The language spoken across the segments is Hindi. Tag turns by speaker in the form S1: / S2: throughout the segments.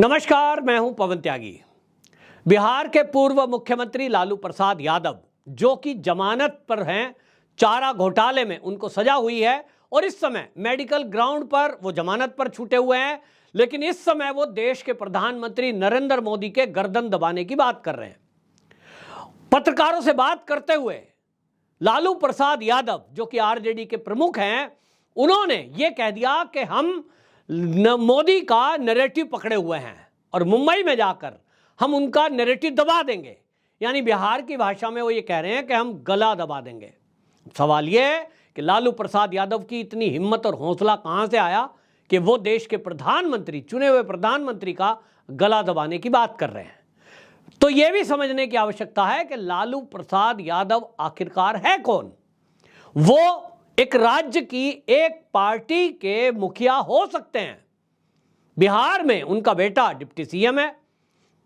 S1: नमस्कार, मैं हूं पवन त्यागी। बिहार के पूर्व मुख्यमंत्री लालू प्रसाद यादव, जो कि जमानत पर हैं, चारा घोटाले में उनको सजा हुई है और इस समय मेडिकल ग्राउंड पर वो जमानत पर छूटे हुए हैं, लेकिन इस समय वो देश के प्रधानमंत्री नरेंद्र मोदी के गर्दन दबाने की बात कर रहे हैं। पत्रकारों से बात करते हुए लालू प्रसाद यादव, जो कि आरजेडी के प्रमुख हैं, उन्होंने ये कह दिया कि हम मोदी का नैरेटिव पकड़े हुए हैं और मुंबई में जाकर हम उनका नैरेटिव दबा देंगे। यानी बिहार की भाषा में वो ये कह रहे हैं कि हम गला दबा देंगे। सवाल ये है कि लालू प्रसाद यादव की इतनी हिम्मत और हौसला कहां से आया कि वो देश के प्रधानमंत्री, चुने हुए प्रधानमंत्री का गला दबाने की बात कर रहे हैं। तो यह भी समझने की आवश्यकता है कि लालू प्रसाद यादव आखिरकार है कौन। वो एक राज्य की एक पार्टी के मुखिया हो सकते हैं। बिहार में उनका बेटा डिप्टी सीएम है,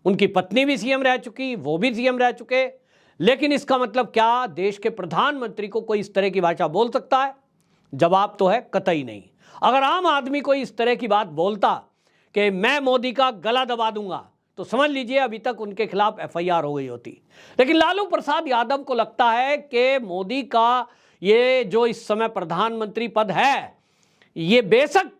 S1: उनकी पत्नी भी सीएम रह चुकी, वो भी सीएम रह चुके। लेकिन इसका मतलब क्या देश के प्रधानमंत्री को कोई इस तरह की भाषा बोल सकता है? जवाब तो है कतई नहीं। अगर आम आदमी कोई इस तरह की बात बोलता कि मैं मोदी का गला दबा दूंगा, तो समझ लीजिए अभी तक उनके खिलाफ एफआईआर हो गई होती। लेकिन लालू प्रसाद यादव को लगता है कि मोदी का ये जो इस समय प्रधानमंत्री पद है, ये बेशक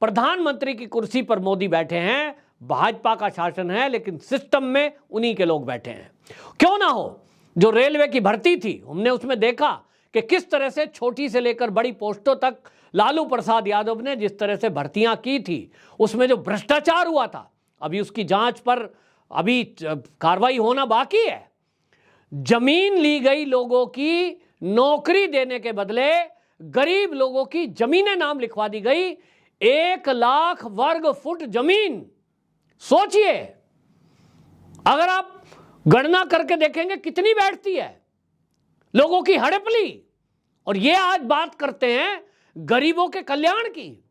S1: प्रधानमंत्री की कुर्सी पर मोदी बैठे हैं, भाजपा का शासन है, लेकिन सिस्टम में उन्हीं के लोग बैठे हैं। क्यों ना हो, जो रेलवे की भर्ती थी, हमने उसमें देखा कि किस तरह से छोटी से लेकर बड़ी पोस्टों तक लालू प्रसाद यादव ने जिस तरह से भर्तियां की थी, उसमें जो भ्रष्टाचार हुआ था, अभी उसकी जांच पर अभी कार्रवाई होना बाकी है। जमीन ली गई लोगों की नौकरी देने के बदले गरीब लोगों की जमीनें नाम लिखवा दी गई। 1 लाख वर्ग फुट जमीन। सोचिए, अगर आप गणना करके देखेंगे कितनी बैठती है लोगों की हड़पली। और ये आज बात करते हैं गरीबों के कल्याण की,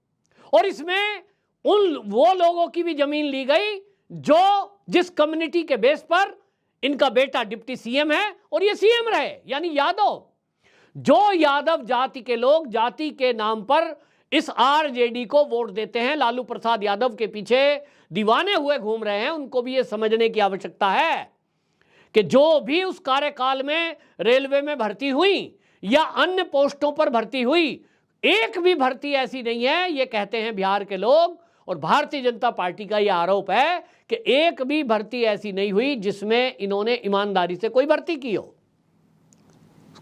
S1: और इसमें वो लोगों की भी जमीन ली गई जो जिस कम्युनिटी के बेस पर इनका बेटा डिप्टी सीएम है और ये सीएम रहे, यानी यादव। जो यादव जाति के लोग जाति के नाम पर इस आरजेडी को वोट देते हैं, लालू प्रसाद यादव के पीछे दीवाने हुए घूम रहे हैं, उनको भी यह समझने की आवश्यकता है कि जो भी उस कार्यकाल में रेलवे में भर्ती हुई या अन्य पोस्टों पर भर्ती हुई, एक भी भर्ती ऐसी नहीं है, ये कहते हैं बिहार के लोग, और भारतीय जनता पार्टी का यह आरोप है कि एक भी भर्ती ऐसी नहीं हुई जिसमें इन्होंने ईमानदारी से कोई भर्ती की हो।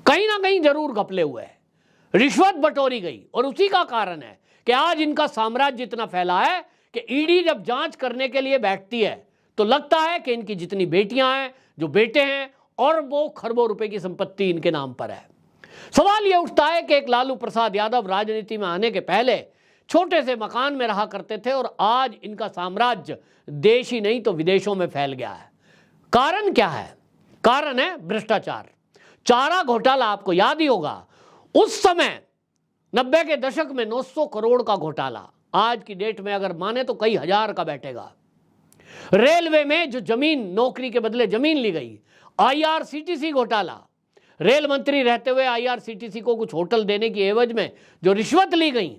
S1: कहीं ना कहीं जरूर घपले हुए हैं, रिश्वत बटोरी गई, और उसी का कारण है कि आज इनका साम्राज्य इतना फैला है कि ईडी जब जांच करने के लिए बैठती है तो लगता है कि इनकी जितनी बेटियां हैं, जो बेटे हैं, और वो खरबों रुपए की संपत्ति इनके नाम पर है। सवाल यह उठता है कि एक लालू प्रसाद यादव राजनीति में आने के पहले छोटे से मकान में रहा करते थे और आज इनका साम्राज्य देश ही नहीं तो विदेशों में फैल गया है। कारण क्या है? कारण है भ्रष्टाचार। चारा घोटाला आपको याद ही होगा, उस समय 90 के दशक में 900 करोड़ का घोटाला, आज की डेट में अगर माने तो कई हजार का बैठेगा। रेलवे में जो जमीन, नौकरी के बदले जमीन ली गई, आईआरसीटीसी घोटाला, रेल मंत्री रहते हुए आईआरसीटीसी को कुछ होटल देने की एवज में जो रिश्वत ली गई,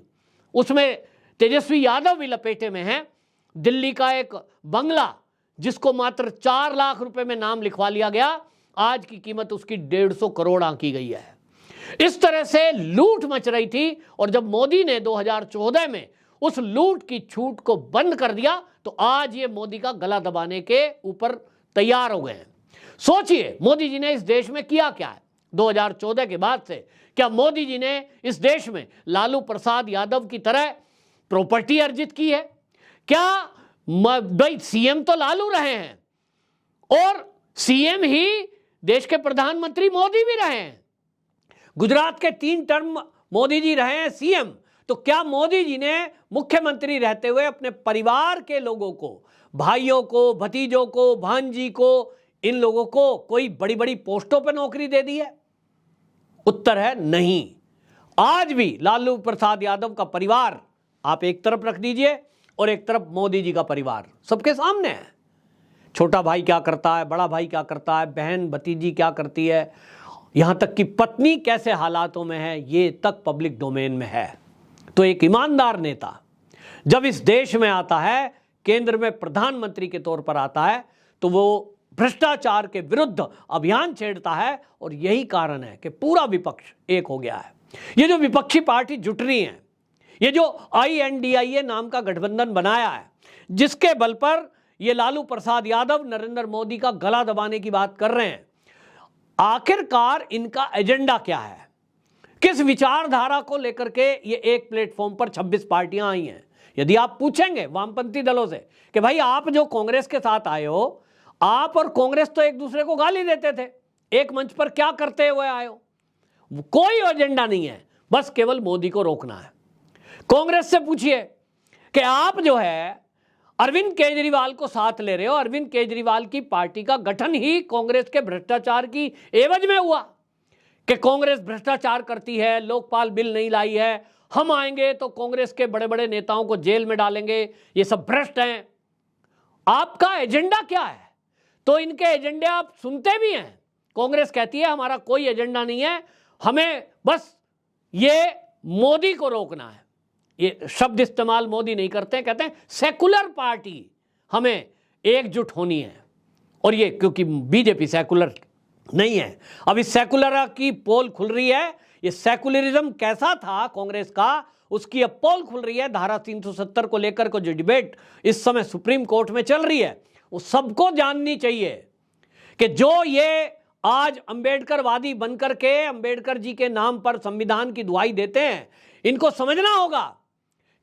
S1: उसमें तेजस्वी यादव भी लपेटे में हैं। दिल्ली का एक बंगला जिसको मात्र 4 लाख रुपए में नाम लिखवा लिया गया, आज की कीमत उसकी 150 करोड़ आंकी गई है। इस तरह से लूट मच रही थी, और जब मोदी ने 2014 में उस लूट की छूट को बंद कर दिया तो आज ये मोदी का गला दबाने के ऊपर तैयार हो गए हैं। सोचिए, मोदी जी ने इस देश में किया क्या है 2014 के बाद से? क्या मोदी जी ने इस देश में लालू प्रसाद यादव की तरह प्रॉपर्टी अर्जित की है? क्या भाई, सीएम तो लालू रहे हैं और सीएम ही देश के प्रधानमंत्री मोदी भी रहे हैं। गुजरात के 3 टर्म मोदी जी रहे हैं सीएम। तो क्या मोदी जी ने मुख्यमंत्री रहते हुए अपने परिवार के लोगों को, भाइयों को, भतीजों को, भांजी को, इन लोगों को कोई बड़ी बड़ी पोस्टों पर नौकरी दे दी है? उत्तर है नहीं। आज भी लालू प्रसाद यादव का परिवार आप एक तरफ रख दीजिए और एक तरफ मोदी जी का परिवार, सबके सामने है। छोटा भाई क्या करता है, बड़ा भाई क्या करता है, बहन भतीजी क्या करती है, यहां तक कि पत्नी कैसे हालातों में है, ये तक पब्लिक डोमेन में है। तो एक ईमानदार नेता जब इस देश में आता है, केंद्र में प्रधानमंत्री के तौर पर आता है तो वो भ्रष्टाचार के विरुद्ध अभियान छेड़ता है, और यही कारण है कि पूरा विपक्ष एक हो गया है। ये जो विपक्षी पार्टी जुट रही हैं, ये जो INDIA नाम का गठबंधन बनाया है, जिसके बल पर ये लालू प्रसाद यादव नरेंद्र मोदी का गला दबाने की बात कर रहे हैं, आखिरकार इनका एजेंडा क्या है? किस विचारधारा को लेकर के ये एक प्लेटफॉर्म पर 26 पार्टियां आई हैं? यदि आप पूछेंगे वामपंथी दलों से कि भाई आप जो कांग्रेस के साथ आए हो, आप और कांग्रेस तो एक दूसरे को गाली देते थे, एक मंच पर क्या करते हुए आए हो? कोई एजेंडा नहीं है, बस केवल मोदी को रोकना है। कांग्रेस से पूछिए कि आप जो है अरविंद केजरीवाल को साथ ले रहे हो, अरविंद केजरीवाल की पार्टी का गठन ही कांग्रेस के भ्रष्टाचार की एवज में हुआ कि कांग्रेस भ्रष्टाचार करती है, लोकपाल बिल नहीं लाई है, हम आएंगे तो कांग्रेस के बड़े बड़े नेताओं को जेल में डालेंगे, ये सब भ्रष्ट हैं। आपका एजेंडा क्या है? तो इनके एजेंडे आप सुनते भी हैं। कांग्रेस कहती है हमारा कोई एजेंडा नहीं है, हमें बस ये मोदी को रोकना है। ये शब्द इस्तेमाल मोदी नहीं करते, कहते हैं सेकुलर पार्टी, हमें एकजुट होनी है। और ये क्योंकि बीजेपी सेकुलर नहीं है। अब इस सेकुलर की पोल खुल रही है। ये सेकुलरिज्म कैसा था कांग्रेस का, उसकी अब पोल खुल रही है। धारा 370 को लेकर को जो डिबेट इस समय सुप्रीम कोर्ट में चल रही है, वो सबको जाननी चाहिए कि जो ये आज अंबेडकरवादी बनकर के अंबेडकर जी के नाम पर संविधान की दुहाई देते हैं, इनको समझना होगा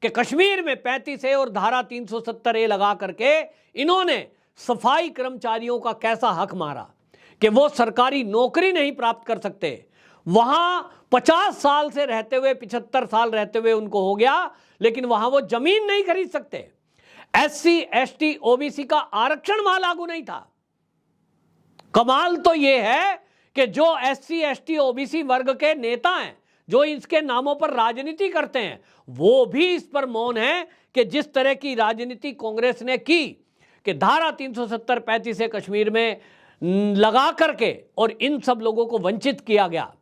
S1: कि कश्मीर में 35A और धारा 370A लगा करके इन्होंने सफाई कर्मचारियों का कैसा हक मारा कि वो सरकारी नौकरी नहीं प्राप्त कर सकते। वहां 50 साल से रहते हुए, 75 साल रहते हुए उनको हो गया, लेकिन वहां वो जमीन नहीं खरीद सकते। SC, ST, OBC का आरक्षण वहां लागू नहीं था। कमाल तो यह है कि जो SC, ST, OBC वर्ग के नेता हैं, जो इसके नामों पर राजनीति करते हैं, वो भी इस पर मौन है कि जिस तरह की राजनीति कांग्रेस ने की कि धारा 370, 35A कश्मीर में लगा करके और इन सब लोगों को वंचित किया गया,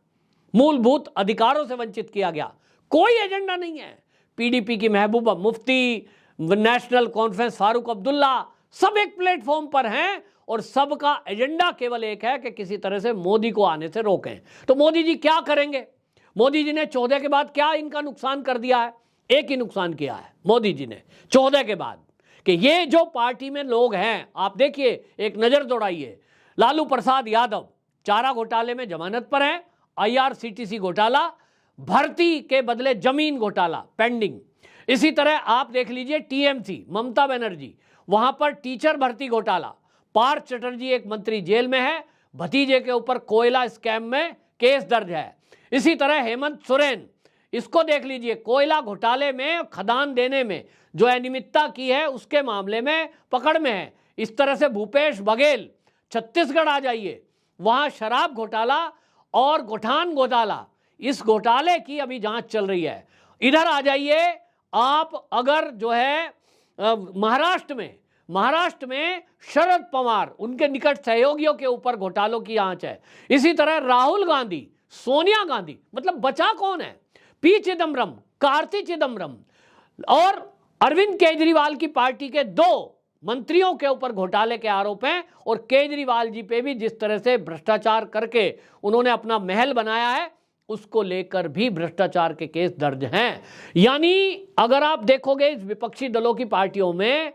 S1: मूलभूत अधिकारों से वंचित किया गया। कोई एजेंडा नहीं है। PDP की महबूबा मुफ्ती, नेशनल कॉन्फ्रेंस फारूक अब्दुल्ला, सब एक प्लेटफॉर्म पर हैं और सबका एजेंडा केवल एक है कि किसी तरह से मोदी को आने से रोकें। तो मोदी जी क्या करेंगे? मोदी जी ने 14 के बाद क्या इनका नुकसान कर दिया है? एक ही नुकसान किया है मोदी जी ने 14 के बाद, कि ये जो पार्टी में लोग हैं, आप देखिए, एक नजर दौड़ाइए। लालू प्रसाद यादव चारा घोटाले में जमानत पर हैं, IRCTC घोटाला, भर्ती के बदले जमीन घोटाला पेंडिंग। इसी तरह आप देख लीजिए TMC, ममता बनर्जी, वहां पर टीचर भर्ती घोटाला, पार्थ चटर्जी एक मंत्री जेल में है, भतीजे के ऊपर कोयला स्कैम में केस दर्ज है। इसी तरह हेमंत सोरेन, इसको देख लीजिए, कोयला घोटाले में, खदान देने में जो अनियमितता की है उसके मामले में पकड़ में है। इस तरह से भूपेश बघेल, छत्तीसगढ़ आ जाइए, वहां शराब घोटाला और गोठान घोटाला, इस घोटाले की अभी जांच चल रही है। इधर आ जाइए आप, अगर जो है महाराष्ट्र में शरद पवार, उनके निकट सहयोगियों के ऊपर घोटालों की जांच है। इसी तरह राहुल गांधी, सोनिया गांधी, मतलब बचा कौन है? P चिदम्बरम, कार्ति चिदम्बरम और अरविंद केजरीवाल की पार्टी के 2 मंत्रियों के ऊपर घोटाले के आरोप हैं। और केजरीवाल जी पे भी जिस तरह से भ्रष्टाचार करके उन्होंने अपना महल बनाया है, उसको लेकर भी भ्रष्टाचार के केस दर्ज हैं। यानी अगर आप देखोगे इस विपक्षी दलों की पार्टियों में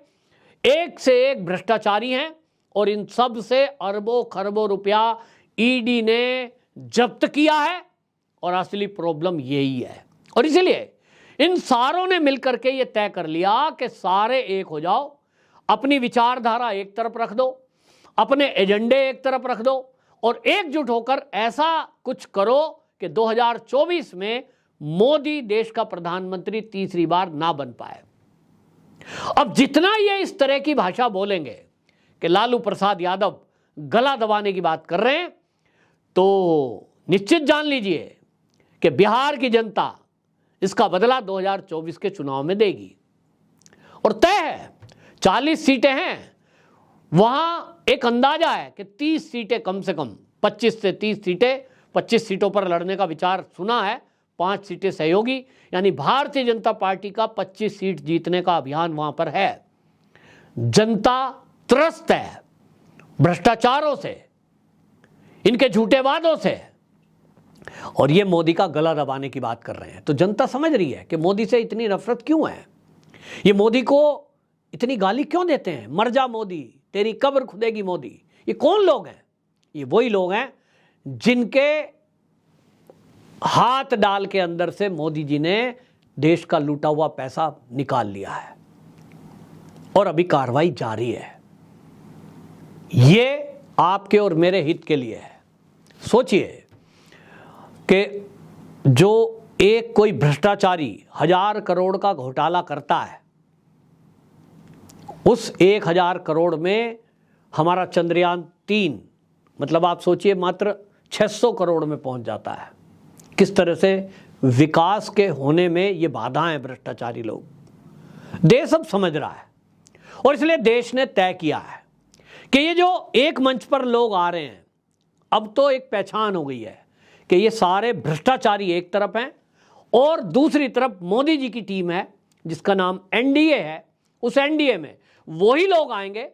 S1: एक से एक भ्रष्टाचारी हैं और इन सब से अरबों खरबों रुपया ईडी ने जब्त किया है। और असली प्रॉब्लम यही है। और इसलिए इन सारों ने मिलकर के ये तय कर लिया कि सारे एक हो जाओ, अपनी विचारधारा एक तरफ रख दो, अपने एजेंडे एक तरफ रख दो और एकजुट होकर ऐसा कुछ करो कि 2024 में मोदी देश का प्रधानमंत्री तीसरी बार ना बन पाए। अब जितना ये इस तरह की भाषा बोलेंगे कि लालू प्रसाद यादव गला दबाने की बात कर रहे हैं, तो निश्चित जान लीजिए कि बिहार की जनता इसका बदला 2024 के चुनाव में देगी। और तय है, 40 सीटें हैं, वहां एक अंदाजा है कि 30 सीटें कम से कम, 25 से 30 सीटें, 25 सीटों पर लड़ने का विचार सुना है, 5 सीटें सहयोगी, यानी भारतीय जनता पार्टी का 25 सीट जीतने का अभियान वहां पर है। जनता त्रस्त है भ्रष्टाचारों से, इनके झूठे वादों से, और ये मोदी का गला दबाने की बात कर रहे हैं। तो जनता समझ रही है कि मोदी से इतनी नफरत क्यों है, ये मोदी को इतनी गाली क्यों देते हैं, मर जा मोदी, तेरी कब्र खुदेगी मोदी। ये कौन लोग हैं? ये वही लोग हैं जिनके हाथ डाल के अंदर से मोदी जी ने देश का लूटा हुआ पैसा निकाल लिया है और अभी कार्रवाई जारी है। ये आपके और मेरे हित के लिए है। सोचिए कि जो एक कोई भ्रष्टाचारी 1000 करोड़ का घोटाला करता है, उस 1000 करोड़ में हमारा चंद्रयान 3 मतलब आप सोचिए मात्र 600 करोड़ में पहुंच जाता है। किस तरह से विकास के होने में ये बाधाएं भ्रष्टाचारी लोग। देश अब समझ रहा है और इसलिए देश ने तय किया है कि ये जो एक मंच पर लोग आ रहे हैं, अब तो एक पहचान हो गई है कि ये सारे भ्रष्टाचारी एक तरफ हैं और दूसरी तरफ मोदी जी की टीम है जिसका नाम एनडीए है। उस एनडीए में वही लोग आएंगे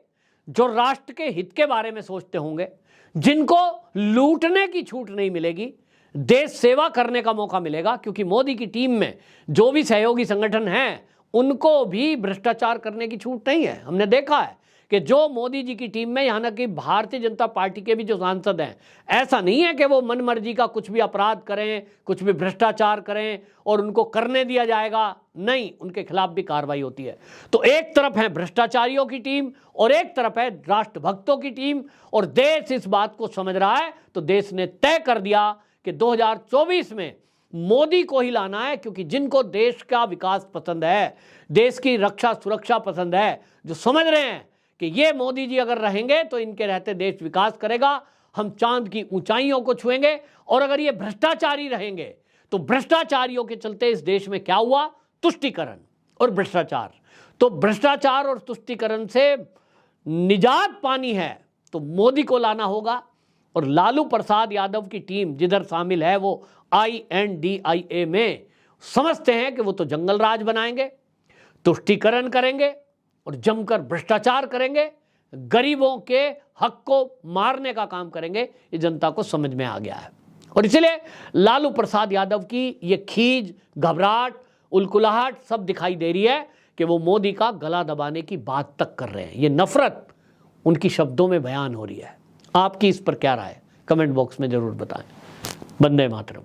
S1: जो राष्ट्र के हित के बारे में सोचते होंगे, जिनको लूटने की छूट नहीं मिलेगी, देश सेवा करने का मौका मिलेगा। क्योंकि मोदी की टीम में जो भी सहयोगी संगठन हैं उनको भी भ्रष्टाचार करने की छूट नहीं है। हमने देखा है कि जो मोदी जी की टीम में, यहाँ ना कि भारतीय जनता पार्टी के भी जो सांसद हैं, ऐसा नहीं है कि वो मनमर्जी का कुछ भी अपराध करें, कुछ भी भ्रष्टाचार करें और उनको करने दिया जाएगा। नहीं, उनके खिलाफ भी कार्रवाई होती है। तो एक तरफ है भ्रष्टाचारियों की टीम और एक तरफ है राष्ट्रभक्तों की टीम, और देश इस बात को समझ रहा है। तो देश ने तय कर दिया कि 2024 में मोदी को ही लाना है, क्योंकि जिनको देश का विकास पसंद है, देश की रक्षा सुरक्षा पसंद है, जो समझ रहे हैं कि ये मोदी जी अगर रहेंगे तो इनके रहते देश विकास करेगा, हम चांद की ऊंचाइयों को छुएंगे। और अगर ये भ्रष्टाचारी रहेंगे तो भ्रष्टाचारियों के चलते इस देश में क्या हुआ, तुष्टीकरण और भ्रष्टाचार। तो भ्रष्टाचार और तुष्टीकरण से निजात पानी है तो मोदी को लाना होगा। और लालू प्रसाद यादव की टीम जिधर शामिल है वो INDIA में समझते हैं कि वो तो जंगल राज बनाएंगे, तुष्टीकरण करेंगे और जमकर भ्रष्टाचार करेंगे, गरीबों के हक को मारने का काम करेंगे। ये जनता को समझ में आ गया है और इसलिए लालू प्रसाद यादव की ये खीज, घबराहट, उलकुलाहट सब दिखाई दे रही है कि वो मोदी का गला दबाने की बात तक कर रहे हैं। ये नफरत उनकी शब्दों में बयान हो रही है। आपकी इस पर क्या राय है? कमेंट बॉक्स में जरूर बताएं। वंदे मातरम।